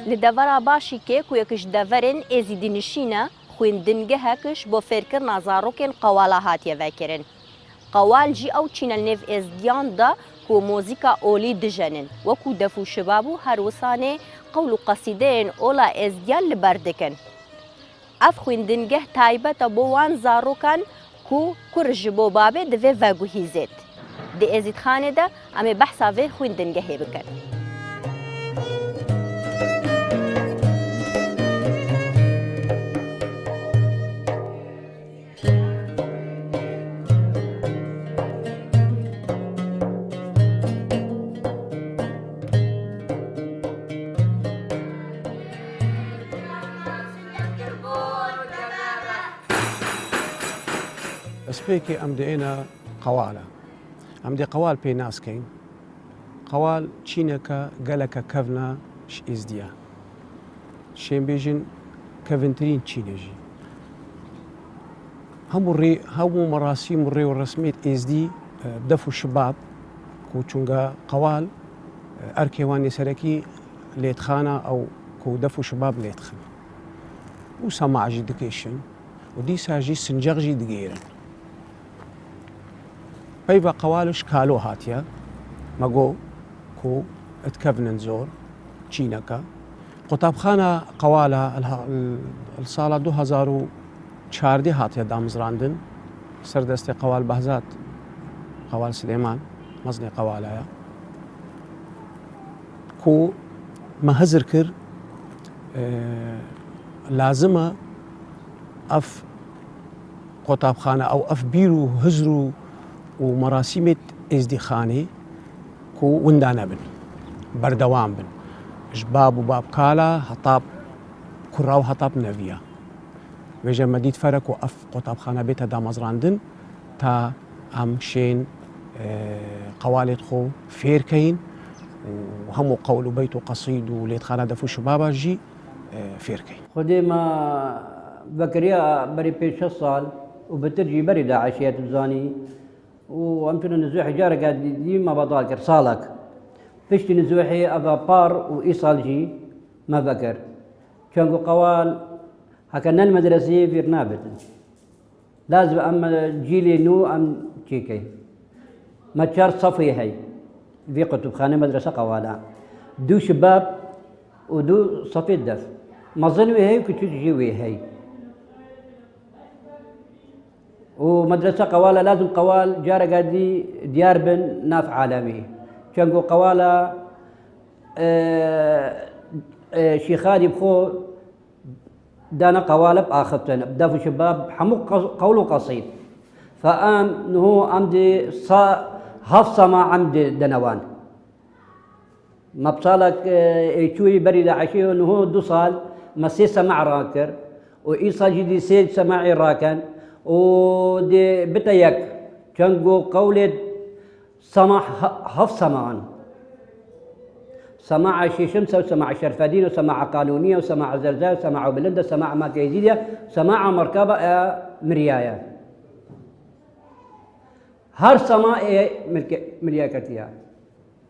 لدورا باشی که کویکش دورن ازیدی نشینه خویندنگه هکش با فکر نظاروکن قوالا هاتیه وکرن. قوال جی او چینل نیف ازدیان دا کو موزیکا اولی دجنن و کو دفو شبابو هر وسانه قول و قصیدین اولا ازدیان لبردکن. اف خویندنگه تایبت بوان زاروکن کو کرج بو بابه دوی وگو هیزید. دی ازید خانه دا امی بحثا وی خویندنگه بکن. سبيكي أمدينا قوالا أمدي قوال بي ناس كين قوال تشينكا قالك كفنا ش إزديا شين بيجن كفنترين تشينجي هم مراسيم الري والرسميت إزدي دفو الشباب كو تشونغا قوال أركيواني سركي ليتخانا أو كو دفو شباب ليتخن وسماع جي ديكيشن ودي ساجي سنجاغ جي دقيرن بيبا قوالش كالو هاتيا ماغو كو اتكفنن زور تشينكا قطابخانة قوالا الصالة 2014 هاتيا دامزراندن سردستي قوال بهزات قوال سليمان مزني قوالايا كو ما هزركر لازمة اف قطابخانة او اف بيرو هزرو ومراسمة ازدخاني كو وندانا بن بردوام بن جباب وباب كالا هطاب كراو هطاب نافيا ويجا مديد فرق وأف قطاب خانة بيتا دا مزراندن تا ام شين قوالد خو فيركين وهمو قولوا بيتو قصيد وليت خانة دفو شبابا جي فيركين خدي ما بكريا بري بيش صال وبترجي بري دا عشيات الزاني وأمتنا نزوحي جارة قاعد ديما بضال كرسالك فشتي نزوحي أبا بار وإيصال جي ما بكر كانوا قوال هكذا المدرسية في رنابت لازم أما جيلي نو أم تشيكي ما تشار صفي هي في كتب خانة مدرسة قوالا دو شباب ودو صفي الدف ما ظنوا هي وكتب جيوي هي ومدرسة قوالا لازم قوال جارة قادي ديار بن ناف عالمي كانوا قوالا شيخادي بخو دانا قوالب آخفتن بدافو شباب حمو قولو قصيد فآم نهو عمدي هفصة ما عمدي دنوان ما بصالك يشوي بريد عشيه نهو دو صال مسي سمع راكر وإيصال جدي سيد سماعي راكن ودي بتيك كانوا قولة سماع هفصة معا سماع شي شمسة وسماع شرفدين وسماع قانونية وسماع زرزاء وسماع بلندة وسماع ماكيزيديا سماع مركبة مريايا هر سماع مرياكتيا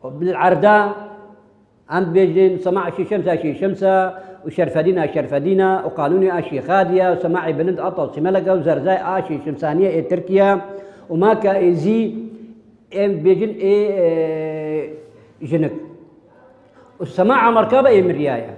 وبالعرداء عند بيجين سماع شي شمسة وشرفدين شرفدينا وقانوني شي خادية وسماع بلند أطل سملقة وزرزاء شي شمسانية تركيا وماكا إيزي بيجين جنك والسماعة مركبة مريايا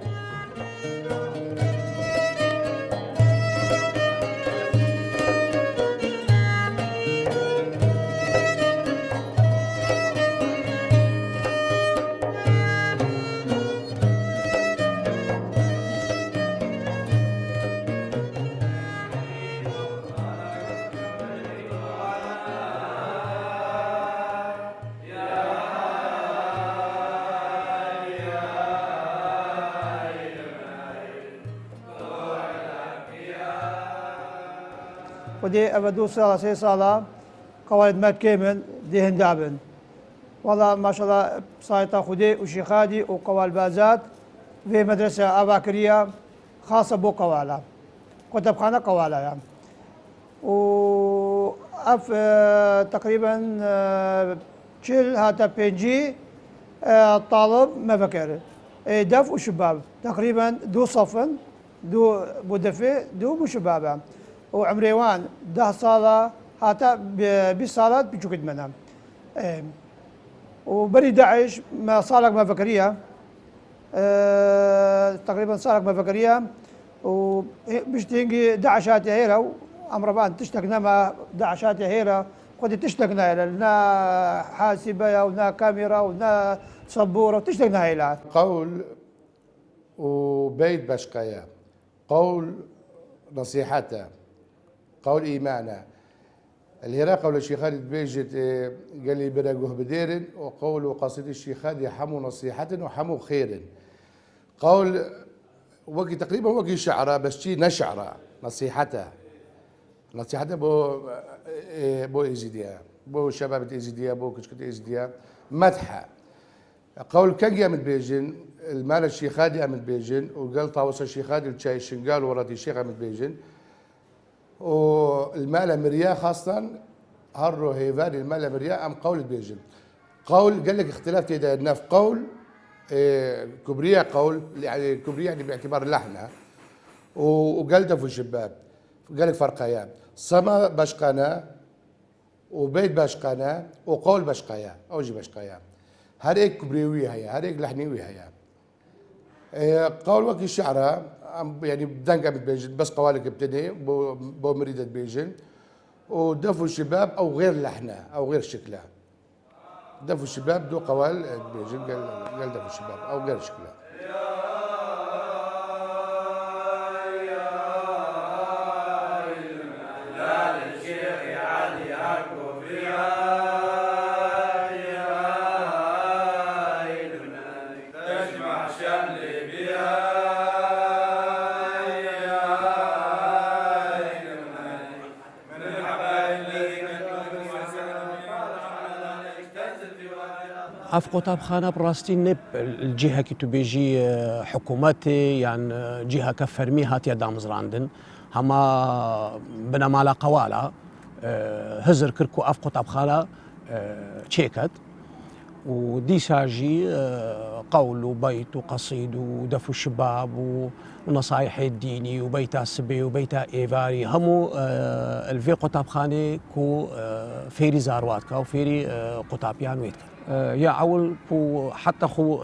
ودي أبدو صالة سي صالة قواعد مات كامل دي هندابن والله ما شاء الله صايطة خدي وشيخادي وقوال بازات في مدرسة أباكرية خاصة بو قوالا كتب خانة قوالا يعني و اف تقريبا تشيل هاتا بينجي طالب ما فكر دف وشباب تقريبا دو صفن دو بودفي دو شباب وعمريوان 10 صالة هاتا بصالات بجوكد منام وبري داعش ما صالك ما فكرية تقريبا صالك ما فكرية وبشتينجي داعشات هيرا أمربان تشتكنا ما داعشات هيرا قد تشتكنا لنا حاسبة ونا كاميرا ونا صبورة وتشتكنا هيلا قول وبيت بشقيا قول نصيحته قول إيمانه الهراء قول الشيخ خالد بيجت قال لي برقوه بدير وقول قصيد الشيخ خالد حمو نصيحة وحمو خير قول وقي تقريبا وقي شعره بس شي نشعره نصيحته بو إيزيديا بو شباب إيزيديا بو كشكت إيزيديا مدحه قول كان من بيجن المال الشيخ خالد من بيجن وقال طاوس الشيخ خالد الشاي شنقال ورد الشيخ من بيجن والمال مريا خاصة هرو هيفاري المال مريا أم قول بيجن قول قال لك اختلاف تيدا في قول كبرية قول يعني كبرية يعني باعتبار اللحنة وقال دفو الشباب قال لك فرقيان سما بشقنا وبيت بشقنا وقول بشقيا أوجي بشقيا هريك كبريوية هي هريك لحنيوية هي قول وقت الشعراء يعني بدنقة بيجن بس قوالك ابتدي بو مريدة بيجن ودفوا الشباب او غير لحنه او غير شكله دفوا الشباب دو قوال بيجن قال دفوا الشباب او غير شكله اف قطاب خانه براستي نب الجهه كي تبيجي حكوماتي يعني جهه كفرمي هاتي دامز راندن هما بنا مالا قوالا هزر كركو اف قطاب خانه تشيكت ودي ساجي قول وبيت وقصيد ودفو الشباب ونصايح الديني وبيتا السبي وبيتا ايفاري همو الفي قطاب خانه كو فيري زارواتكا وفيري قطابيان ويتكا يا اول كو حتى خو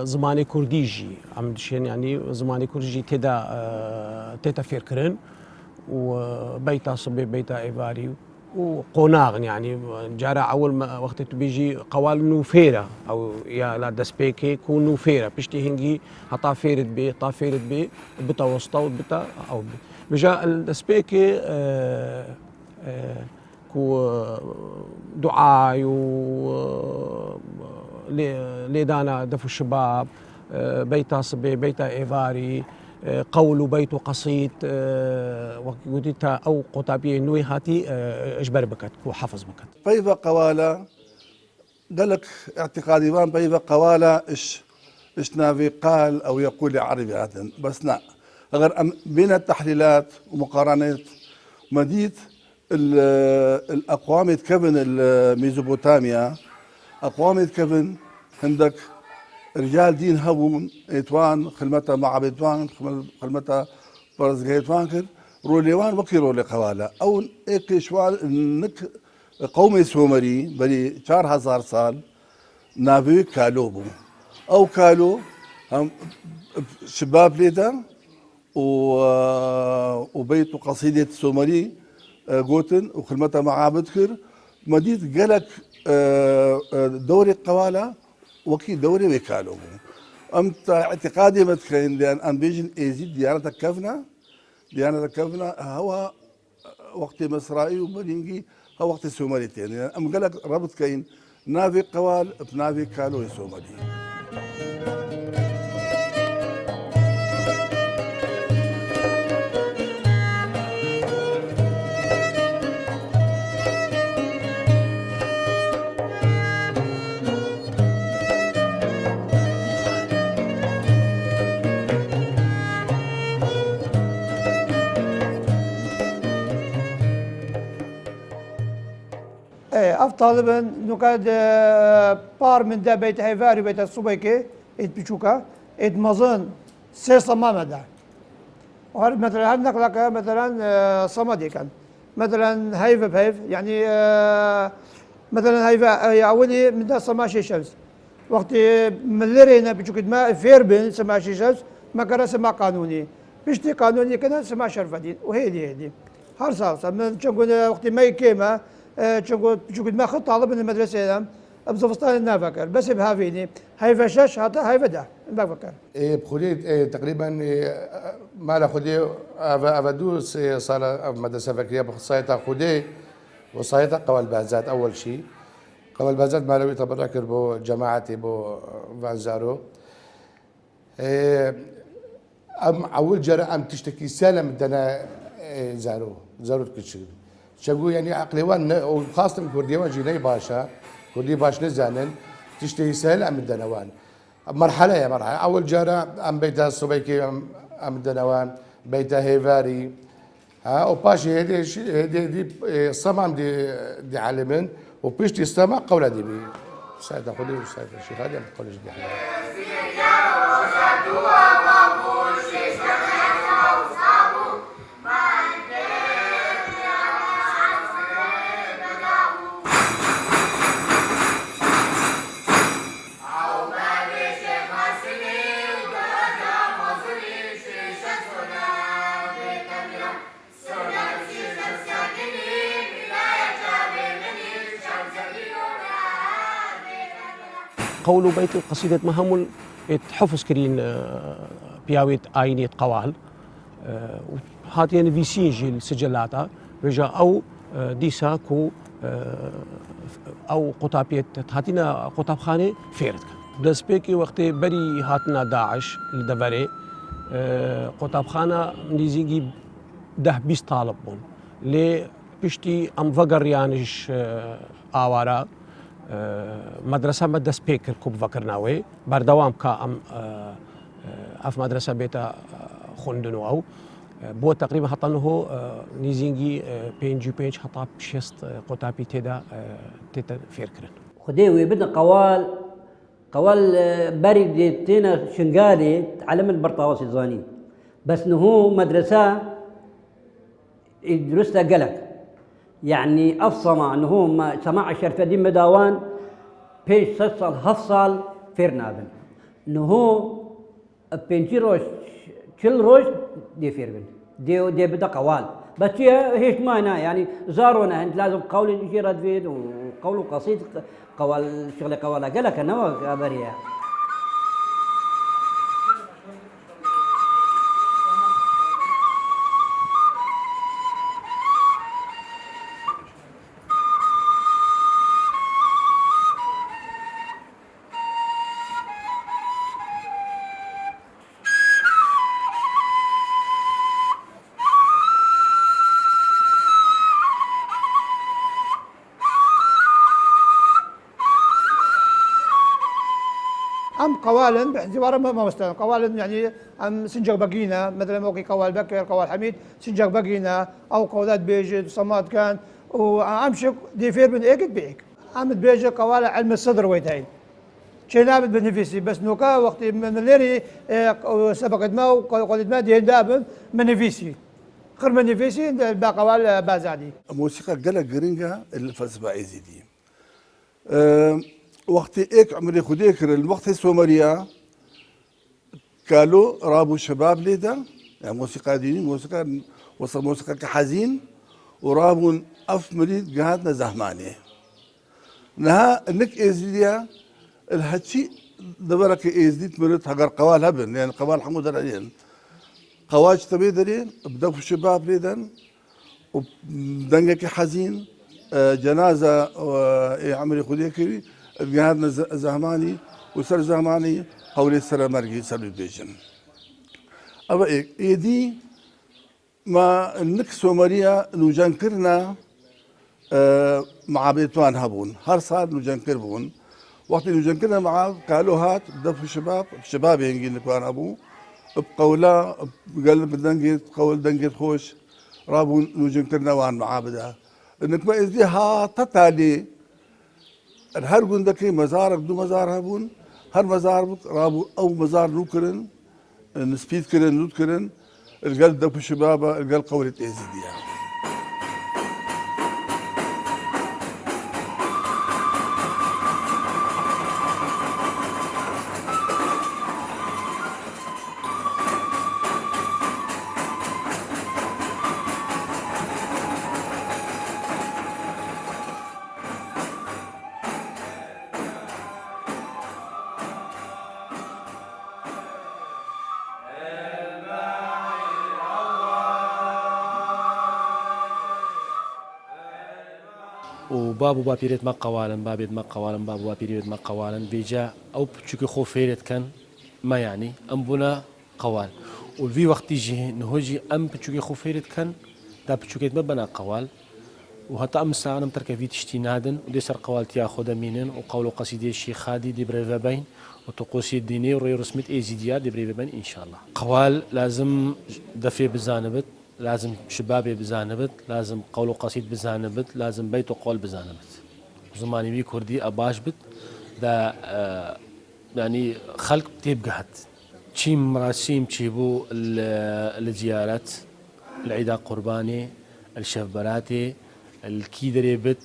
زماني كرديجي عم دشين يعني زماني كرديجي تدا فيركرن وبيتا صبي بيتا ايفاري وقناغ يعني جارة أول ما وقت بيجي قوال نوفيرة أو يا لا دسبيكي كون نوفيرة بيشتي هنجي هطا فيرد بي طا فيرد بي بتا وسطا بتا أو بي بجا الدسبيكي كو دعاء و ليدانا دفو الشباب بيتا صبي بيتا إيفاري قول بيت قصيد وقدتا أو قطابية نوي هاتي إجبار بكت وحفظ بكت بيبا قوالا قالك اعتقادي وان بيبا قوالا إش نافي قال أو يقول عربي عادن بس لا غير بين التحليلات ومقارنات مديت الأقوام يتكفن الميزوبوتاميا أقوام يتكفن عندك رجال دين هبون ايتوان خلمتا مع بيتوان خلمتا برزقيتوان كر روليوان وكي رولي قوالا او ايك شوال نك قومي سومري بلي 4000 سال نابي كالوبو او كالو هم شباب ليدا وبيت قصيدة سومري قوتن وخلمتا معابد كر مديد قالك دوري قوالا وكي دوري وكالو أمت اعتقادي متكين لأن أمبيجن إيزيد ديانة كفنا هو وقت مصرائي وبلينجي هو وقت السومالي تاني أم قالك ربط كاين نافي قوال بنافي كالو السومالي اف طالبا نكاد بار من دا بيت هيفاري بيت الصبيكي ات بيشوكا ات مظن سي صمامة دا وهل مثلا هل نقلك مثلا صمدي كان مثلا هيفا بهيف يعني مثلا هيفا يعودي من دا صماشي شمس وقت من لرينا بيشوكت ما فيربن سماشي شمس ما كان سما قانوني بيشتي قانوني كان سما شرفدين وهي دي هر صار من تشنقول وقت ما يكيما تشنقول ما خط طالب من المدرسه بزفستان النافكر بس بهافيني هاي فشاش هذا هاي بدا بفكر بخودي تقريبا ما لا خودي افادو صار مدرسه فكريه بخصايتها خودي وصايتها قوال بازات اول شيء قوال بازات مالوي تبرك بو جماعتي بو فانزارو ام اول جرى ام تشتكي سالم دنا زارو كتشغل شقو يعني عقليوان وخاصة كرديوان جيني باشا كردي باش نزانن تشتهي سهل ام الدنوان مرحلة يا مرحلة أول جارة أم بيتا الصبيكي أم الدنوان بيتا هيفاري ها وباشي هدي صمام دي علمن وبيشتي السما قولة دي بي سيدة خدي وسيدة الشيخ هذا ما تقولش دي حاجة قولوا بيت قصيدة مهمل حفظ كرين بياويت آينية قوال هاتين فيسينجي السجلاتا رجا أو ديسا كو أو قطابيت هاتينا قطاب خانة فيرتك دسبيكي وقت بري هاتنا داعش لدفري قطاب خانة نيزيجي 10-20 طالب بون لي بشتي أم فقر يانش آوارا مدرسة مدرسة بيكر كوب فكرناوي بردوام كأم أف مدرسة بيتا خندنو أو بو تقريبا حتى إنه نيزينجي بينج حتى بشست قطابي تدا فيركرن خديوي بدنا قوال باري ديتينا شنقالي علم البرطاوسي زاني بس نهو مدرسة درستها قلق يعني أفصمع أنه ما سماع الشرفدين مداوان بيش 6 صال هفصال فيرنابن أنه بينجي روش كل روش دي فيربن دي بدا قوال بس هيش مانا يعني زارونا انت لازم قول يجي رد فيد وقول قصيد قوال شغله قوالا قالك انه بريا ام قوالن باعتبار ما مستند قوالن يعني ام سنجق بقينا مثلا موقي قوال بكر قوال حميد سنجق بقينا او قولات بيجد صمات كان وامشك دي فير من ايكد بيك عمد بيجي قوال علم الصدر ويتهين شي نابد بنفيسي بس نوكا وقت من ليري سبقت ما وقلت ما دي داب منفيسي خير منفيسي باقوال بازادي موسيقى قلق جرينجا الفلسفه ايزيدي وقت ايك عمري خديكر الوقت السومريا قالوا رابوا الشباب ليدا يعني موسيقى ديني موسيقى وصل موسيقى كحزين ورابوا اف مريد قهاتنا زهماني نها انك ازيديا الهاتشي دبرك ازديت مريد هقر قوال هبن يعني قوال حمود العلين قواج تبيدرين بدف الشباب ليدا ودنقك حزين جنازه عمري خديكري جهادنا زهماني وسر زهماني حولي سر مرقي سر بيجن أبا إيدي ما نكسو مريا نجنكرنا مع بيتوان هبون هر صار نجنكر بون وقت نجنكرنا مع قالوا هات دف الشباب ينجي نكوان أبو بقولا بقلب دنجيت قول دنجيت خوش رابو نجنكرنا وان معابدها انك ما ازدي ها تتالي هر گندکی مزارک دو مزار هبون هر مزار بود رابو او مزار نو کرن نسبیت کرن نود کرن القل دب شبابه القل قولة ازديا وبابو بابيريت ما قوالن بابيت ما قوالن بابو بابيريت ما قوالن بيجا او بتشوكي خو فيرت كان ما يعني ام بنا قوال والفي وقت يجي نهوجي ام بتشوكي خو فيرت كان دا بتشوكي ما بنا قوال وهتا ام ساعه نمترك في تشتي نادن وديسر قوال تياخذ مينن وقولوا قصيدي الشيخ هادي دي بريفا بين وتقوسي الديني وري رسمت ايزيديا دي بريفا بين ان شاء الله قوال لازم دفي بزانبت لازم شبابي بزانبت لازم قول قصيد بزانبت لازم بيت وقول بزانبت زماني بي كردي أباش بت دا يعني خلق تيبقى تشي مراسيم تشيبو الزيارات العيداء قرباني الشفبراتي الكيدري بت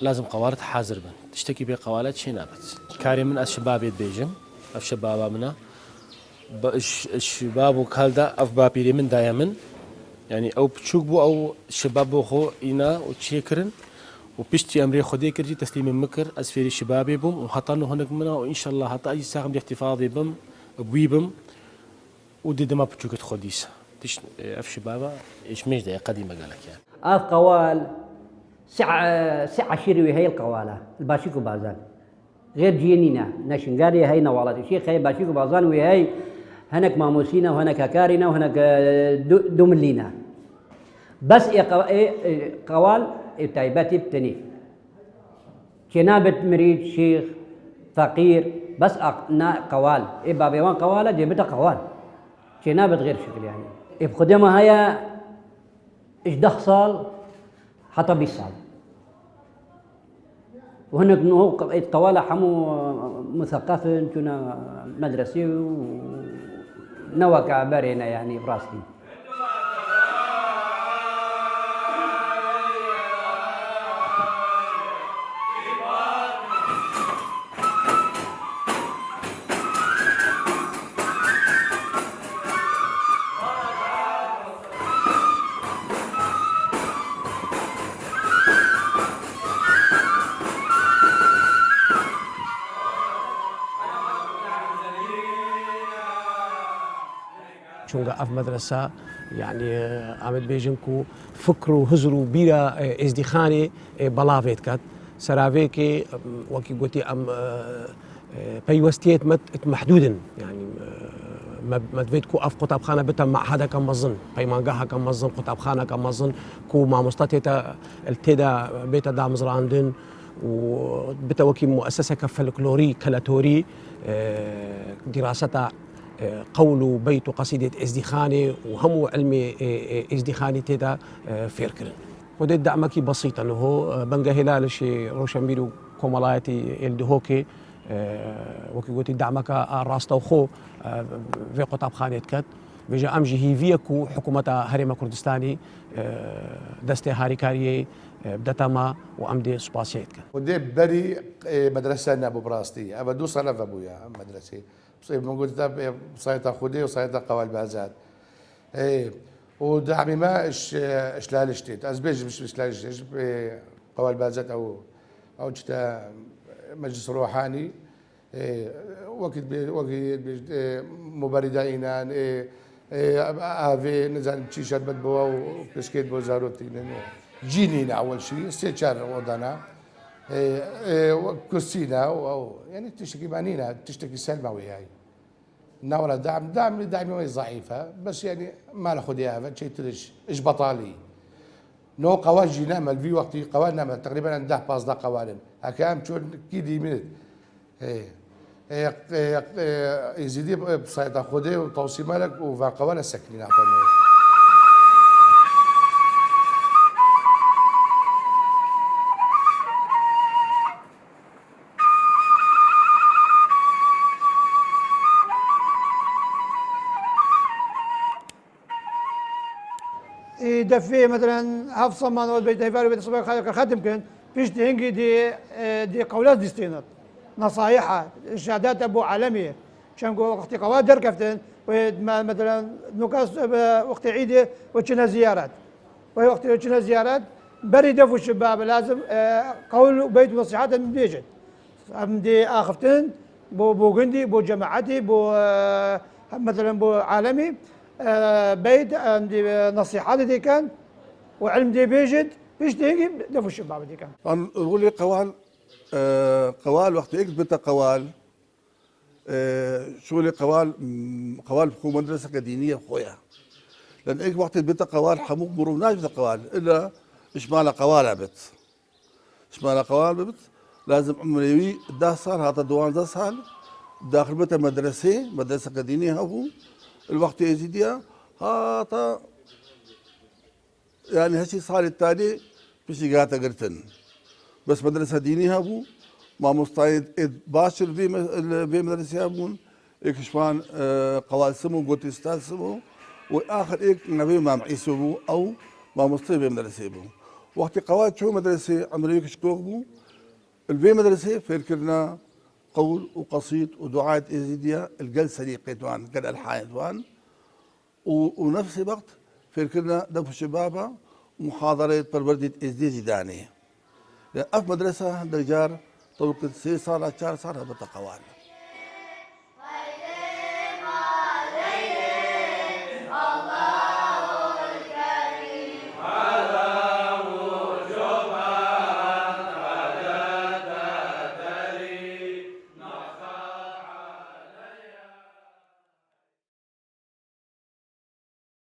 لازم قوارت حاضر بن تشتكي بي قوالات شي نابت كاري من الشباب بيجم الشباب منا الشباب وكالدا أف بابيري من دايما يعني او بتشوك بو او شباب بو خو اينا وتشيكرن وبشتي امري خدي كرجي تسليم مكر اسفيري شبابي بم وحطنا هناك منا وان شاء الله حتى اي ساعه احتفاظي بم بويبم ودي ما بتشوك تخديس تش اف شبابا ايش مش ده قديمه قالك يعني اف قوال ساعة شيروي هي القوالة الباشيكو بازان غير جينينا نشنقاري هي نوالات الشيخ هي باشيكو بازان وهي هناك ماموسينا وهناك كارينا وهناك دوملينا بس قوال تايباتي بتنيف جنابة مريض شيخ فقير بس قوال بابيوان قوالة جيبتها قوال جنابة غير شكل يعني بخدمها هي اجدخ صال حتى بيصال وهناك نوع قوالة حمو مثقف كنا مدرسي نوك عبارينا يعني براسي چونگە ئەف مەدرسە یعنی ئامد بێژم و فکر و هزر و بیرە ئێزدیخانێ بەڵاوێت کات سەراوێکی وەکی گوتی ئەم پەیوەستیت محدودن يعني مدفيت كو اف قطابخانه بتا معهد كم مظن بيمانجاها كم مظن قطابخانه كم مظن كو مع مستطيتا التدا بيتا دا مزراندن وبتا وكي مؤسسه كفلكلوري كلاتوري دراستها قول بيت قصيدة ازدخاني وهم علمي ازدخاني تدا فيركرن ودي دعمكي بسيطة انه هو بنجا هلال شي روشنبيرو كومالايتي الدهوكي وكي قلت دعمك راستا وخو في قطاب خانيت كات بيجا امجي هيفيكو حكومة هرم كردستاني دستي هاريكاريي بدتما وامدي سباسيت كات ودي بري مدرسة ابو براستي ابا دو صنف ابويا مدرسة موجود صايته خودي وصايته قوال بازات ايه ودعمي ما اش لا لشتيت ازبيج مش لا لشتيت قوال بازات او جتا مجلس روحاني إيه وقت مبردينا إيه افي نزل تيشيرت بدبوا وبسكيت بو زاروتي جينينا اول شيء استشار وضعنا كرسينا او يعني تشتكي معنينا تشتكي سلمى وياي نورا دعم ضعيفه بس يعني ما ناخذ اياها شيء تدش ايش بطالي نو قواجي نعمل في وقت قوال نعمل تقريبا عنده باص دا قوالن هكام شو كيدي منت يزيدي بسيطه خذي وتوصي مالك وقوال السكنين اعطاني دي دفيه مثلا هاف صمان والبيت هيفار بيت صباح خاتم كان فيش هنجي دي قولات ديستينات نصايحها شهادات ابو عالميه عشان وقت قوادر كفتن مثلا نكاس وقت عيد وكنا زيارات وقت وكنا زيارات بري دفوا الشباب لازم قول بيت نصيحات من بيجت دي اخفتن بو جندي بو جماعتي بو مثلا بو عالمي بيت عندي نصيحات دي كان وعلم دي بيجد فيش دي دفوا الشباب دي كان نقول لي قوال قوال وقت اكتب انت قوال شو لي قوال بكون مدرسه دينيه خويا لان ايك وقت البيت قوال حموك مروناش بتا قوال الا اشمال قوال بت اشمال قوال بت لازم عمري ده صار هذا دوان ده صار داخل بيت مدرسه دينيه هو الوقت يزيدها هذا يعني هالشيء صار التالي بشي قاتا قرتن بس مدرسه دينيه هو ما مستعد باشر في مدرسه هبون اكشفان قوال سمو قلت استاذ سمو واخر ايك نبي ما معيسو او ما مستعد في مدرسه بو وقت قوال شو مدرسه عمريك شكوك بو البي مدرسه فكرنا قول وقصيد ودعاء ازيديا الجلسه اللي قيتوان قال الحايدوان ونفس الوقت فكرنا دف شبابها محاضره بربردة ازدي داني اف مدرسه دجار طرق 6 صار 4 صار بتقوال